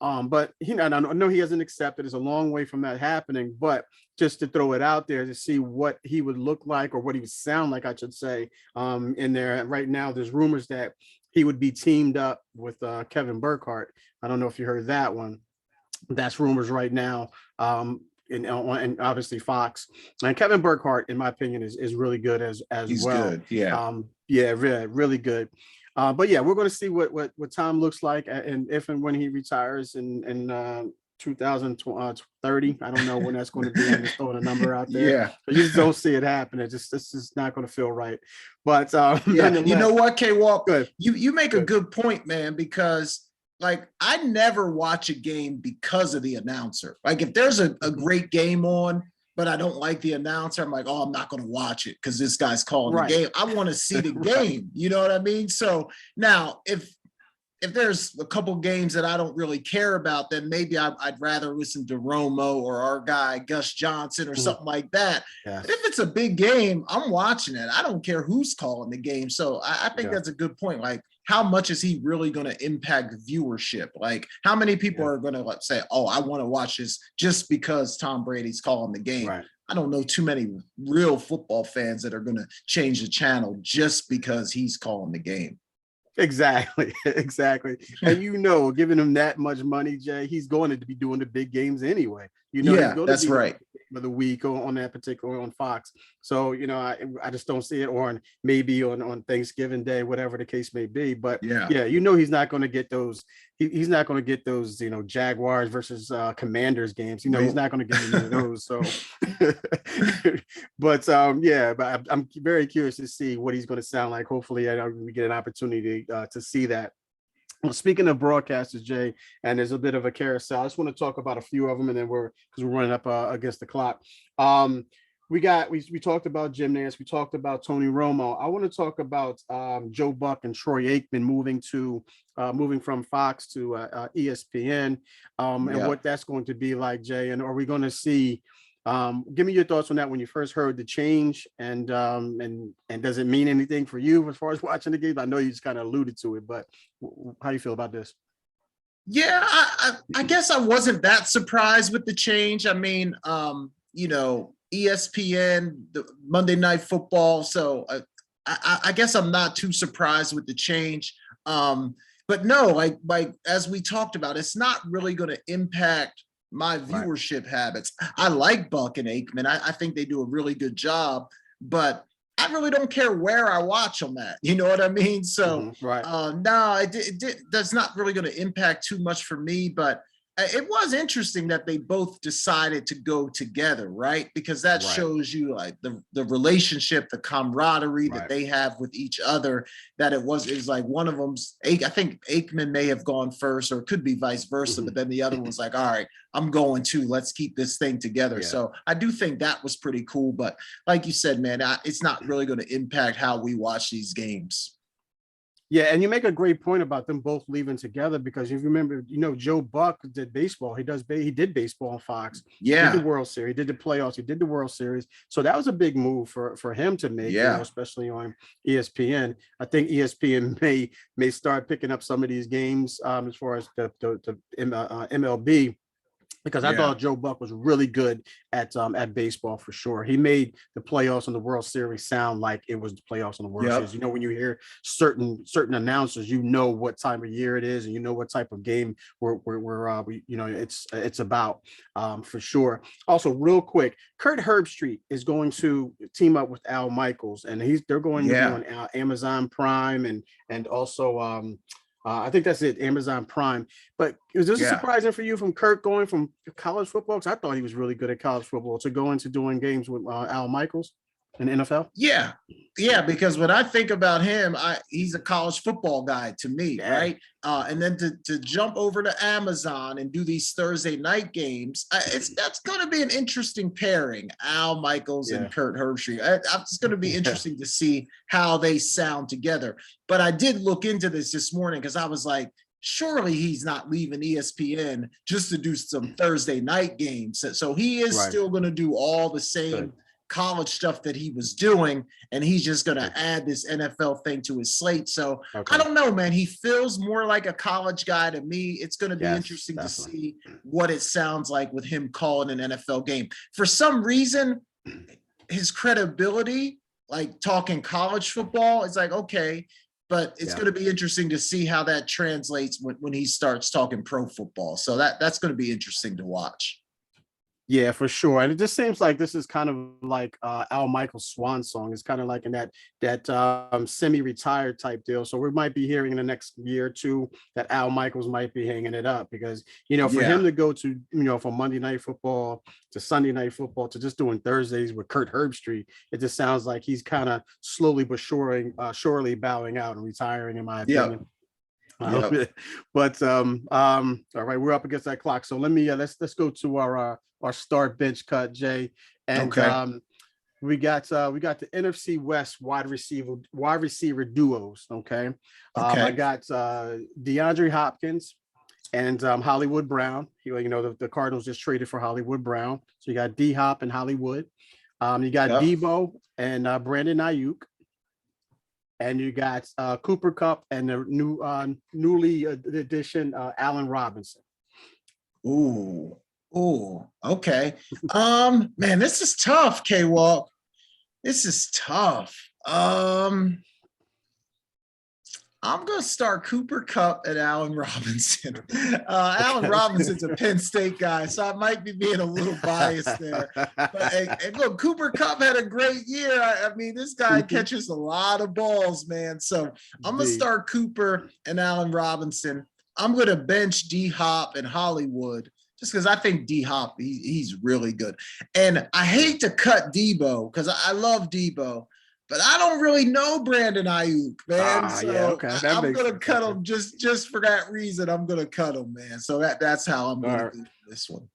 but I know he hasn't accepted. It's a long way from that happening, but just to throw it out there to see what he would look like, or what he would sound like, I should say, in there. Right now, there's rumors that he would be teamed up with Kevin Burkhardt. I don't know if you heard that one. That's rumors right now, and obviously Fox. And Kevin Burkhardt, in my opinion, is really good as He's well. Good. Yeah. Really good. But yeah, we're going to see what Tom looks like, and if and when he retires in 2030. I don't know when that's going to be. I'm just throwing a number out there. Yeah. But you just don't see it happen. This is not going to feel right. But you know what, K-Walk? You make a good point, man, because like, I never watch a game because of the announcer. Like, if there's a great game on, but I don't like the announcer, I'm like, oh, I'm not going to watch it because this guy's calling the Right. game. I want to see the Right. game. You know what I mean? So now if there's a couple games that I don't really care about, then maybe I'd rather listen to Romo or our guy Gus Johnson or something like that. Yes. But if it's a big game, I'm watching it. I don't care who's calling the game. So I think that's a good point. Like, how much is he really going to impact viewership? Like, how many people are going to say, oh, I want to watch this just because Tom Brady's calling the game? Right. I don't know too many real football fans that are going to change the channel just because he's calling the game. Exactly. And giving him that much money, Jay, he's going to be doing the big games anyway. He's going that's to be right. of the week on that particular on Fox. So I just don't see it, or maybe on Thanksgiving Day, whatever the case may be. But he's not going to get those. He's not going to get those Jaguars versus Commanders games. He's not going to get any of those. So, but I'm very curious to see what he's going to sound like. Hopefully, we get an opportunity to see that. Well, speaking of broadcasters, Jay, and there's a bit of a carousel. I just want to talk about a few of them, and then because we're running up against the clock. We talked about Jim Nance. We talked about Tony Romo. I want to talk about Joe Buck and Troy Aikman moving from Fox to ESPN, and what that's going to be like, Jay. And are we going to see? Give me your thoughts on that when you first heard the change, and does it mean anything for you as far as watching the game? I know you just kind of alluded to it, but how do you feel about this? Yeah, I guess I wasn't that surprised with the change. I mean, ESPN, the Monday Night Football. So I guess I'm not too surprised with the change. But no, like as we talked about, it's not really going to impact my viewership habits. I like Buck and Aikman. I think they do a really good job, but I really don't care where I watch them at. You know what I mean? So no, that's not really going to impact too much for me, but it was interesting that they both decided to go together, right? Because that shows you like the relationship, the camaraderie that they have with each other, that it was like one of them's, I think Aikman may have gone first, or it could be vice versa, but then the other one's like, all right, I'm going too, let's keep this thing together. So I do think that was pretty cool, but like you said, man, it's not really going to impact how we watch these games. Yeah, and you make a great point about them both leaving together, because if you remember, Joe Buck did baseball. He did baseball on Fox. Yeah. He did the World Series, he did the playoffs, he did the World Series. So that was a big move for him to make, especially on ESPN. I think ESPN may start picking up some of these games as far as the MLB. Because I thought Joe Buck was really good at baseball for sure. He made the playoffs and the World Series sound like it was the playoffs and the World Series. When you hear certain announcers, what time of year it is, and what type of game it's about for sure. Also, real quick, Kurt Herbstreit is going to team up with Al Michaels, and they're going to be on Amazon Prime and also I think that's it, Amazon Prime. But is this surprising for you from Kurt going from college football? Because I thought he was really good at college football to go into doing games with Al Michaels in the NFL. Yeah, because when I think about him, he's a college football guy to me, right? And then to jump over to Amazon and do these Thursday night games, that's going to be an interesting pairing, Al Michaels and Kurt Herbstreit. It's going to be interesting to see how they sound together. But I did look into this morning because I was like, surely he's not leaving ESPN just to do some Thursday night games. So he is still going to do all the same college stuff that he was doing, and he's just going to add this NFL thing to his slate. So I don't know, man. He feels more like a college guy to me. It's going to be interesting to see what it sounds like with him calling an NFL game. For some reason, his credibility, like talking college football, it's like, okay, but it's going to be interesting to see how that translates when he starts talking pro football. So that's going to be interesting to watch. Yeah, for sure. And it just seems like this is kind of like Al Michaels' swan song. It's kind of like in that semi-retired type deal. So we might be hearing in the next year or two that Al Michaels might be hanging it up, because, for him to go to, from Monday Night Football to Sunday Night Football to just doing Thursdays with Kurt Herbstreit, it just sounds like he's kind of slowly but surely bowing out and retiring, in my opinion. But all right, we're up against that clock. So let me let's go to our start bench cut, Jay. And we got the NFC West wide receiver duos. Okay. I got DeAndre Hopkins and Hollywood Brown. The Cardinals just traded for Hollywood Brown. So you got D-Hop and Hollywood. You got Debo and Brandon Ayuk. And you got Cooper Kupp and the newly addition Allen Robinson. Ooh, okay. Man, this is tough, K-Walk. This is tough. I'm going to start Cooper Kupp and Allen Robinson. Allen Robinson's a Penn State guy, so I might be being a little biased there. But and look, Cooper Kupp had a great year. I mean, this guy catches a lot of balls, man. So I'm going to start Cooper and Allen Robinson. I'm going to bench D-Hop and Hollywood just because I think D-Hop, he's really good. And I hate to cut Debo because I love Debo. But I don't really know Brandon Ayuk, man. I'm gonna cut him just for that reason. I'm gonna cut him, man. So that's how I'm gonna do this one.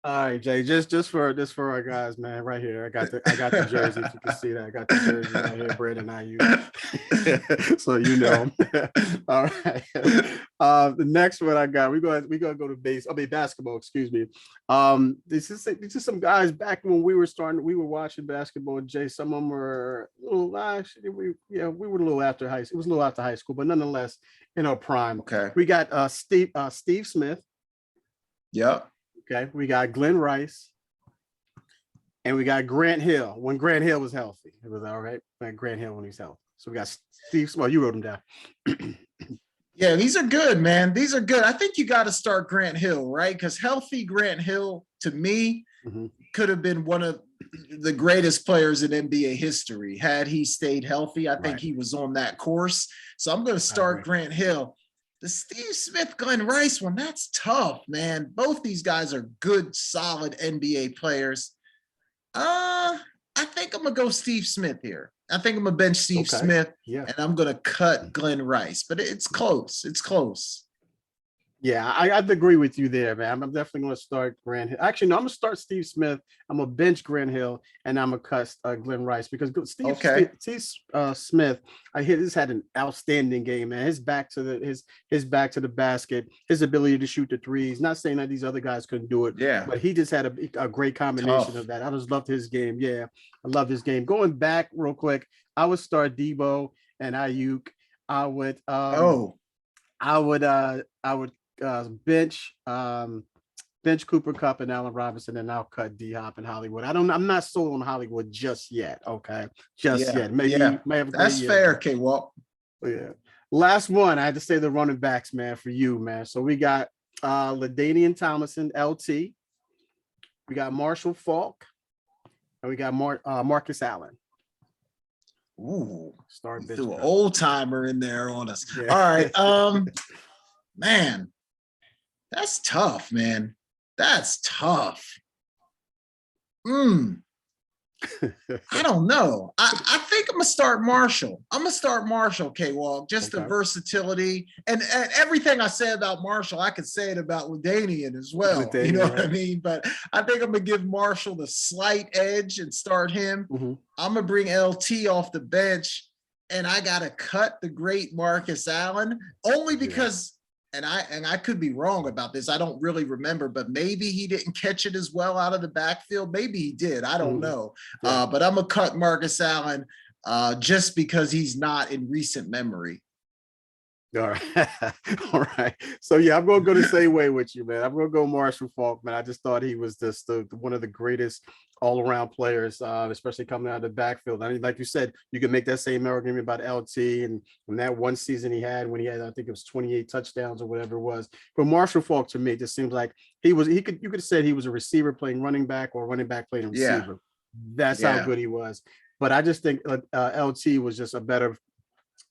All right, Jay. Just for our guys, man. Right here, I got the jersey. If you can see that, I got the jersey right here, Brandon Ayuk. So All right. The next one I got, we're gonna go to basketball. Excuse me. This is some guys back when we were watching basketball. Jay, some of them were a little. We were a little after high school. It was a little after high school, but nonetheless, prime. Okay. We got Steve Smith. Yep. Okay, we got Glenn Rice, and we got Grant Hill when Grant Hill was healthy. It was all right. Grant Hill when he's healthy. So we got Steve. Well, you wrote them down. Yeah, these are good, man. These are good. I think you got to start Grant Hill, right? Because healthy Grant Hill, to me, could have been one of the greatest players in NBA history had he stayed healthy. I think he was on that course. So I'm going to start Grant Hill. The Steve Smith, Glenn Rice one, that's tough, man. Both these guys are good, solid NBA players. I think I'm going to go Steve Smith here. I think I'm going to bench Steve Smith, and I'm going to cut Glenn Rice. But it's close. It's close. Yeah, I'd agree with you there, man. I'm definitely going to start Grant Hill. Actually, no, I'm going to start Steve Smith. I'm going to bench Grant Hill, and I'm going to cut Glenn Rice because Steve Smith, he's had an outstanding game, man. His back to the basket, his ability to shoot the threes. Not saying that these other guys couldn't do it, but he just had a great combination of that. I just loved his game. Yeah, I love his game. Going back real quick, I would start Debo and Ayuk. I would bench Cooper Kupp and Allen Robinson, and I'll cut D-Hop and Hollywood. I'm not sold on Hollywood just yet. Okay, yet. Maybe may have. That's fair, K-Walk. Yeah. Last one, I had to say the running backs, man, for you, man. So we got LaDainian Tomlinson, LT. We got Marshall Faulk, and we got Marcus Allen. Ooh, start threw an old timer in there on us. Yeah. All right, man. That's tough, man. That's tough. I don't know. I think I'm going to start Marshall. I'm going to start Marshall, K-Walk, just the versatility. And everything I say about Marshall, I could say it about LaDainian as well. You know what I mean? But I think I'm going to give Marshall the slight edge and start him. I'm going to bring LT off the bench, and I got to cut the great Marcus Allen only because and I could be wrong about this. I don't really remember, but maybe he didn't catch it as well out of the backfield. Maybe he did. I don't know. But I'm going to cut Marcus Allen just because he's not in recent memory. All right. All right. So, I'm going to go the same way with you, man. I'm going to go Marshall Faulk, man. I just thought he was just one of the greatest all-around players, especially coming out of the backfield. I mean, like you said, you can make that same argument about LT and that one season he had when he had, I think it was 28 touchdowns or whatever it was. But Marshall Faulk, to me, just seems like you could have said he was a receiver playing running back or running back playing receiver. That's how good he was. But I just think LT was just a better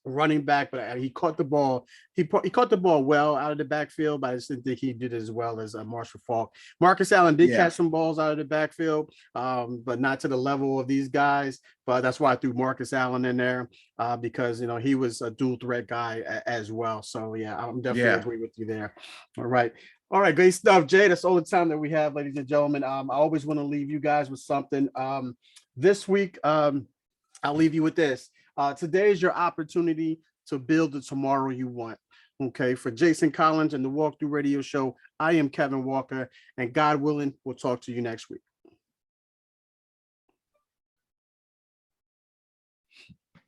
running back, but he caught the ball. He caught the ball well out of the backfield, but I just didn't think he did as well as Marshall Faulk. Marcus Allen did catch some balls out of the backfield, but not to the level of these guys. But that's why I threw Marcus Allen in there because he was a dual threat guy as well. So I'm definitely agree with you there. All right. All right, great stuff, Jay. That's all the time that we have, ladies and gentlemen. I always want to leave you guys with something. This week, I'll leave you with this. Today is your opportunity to build the tomorrow you want. Okay, for Jason Collins and the Walkthrough Radio Show, I am Kevin Walker, and God willing, we'll talk to you next week.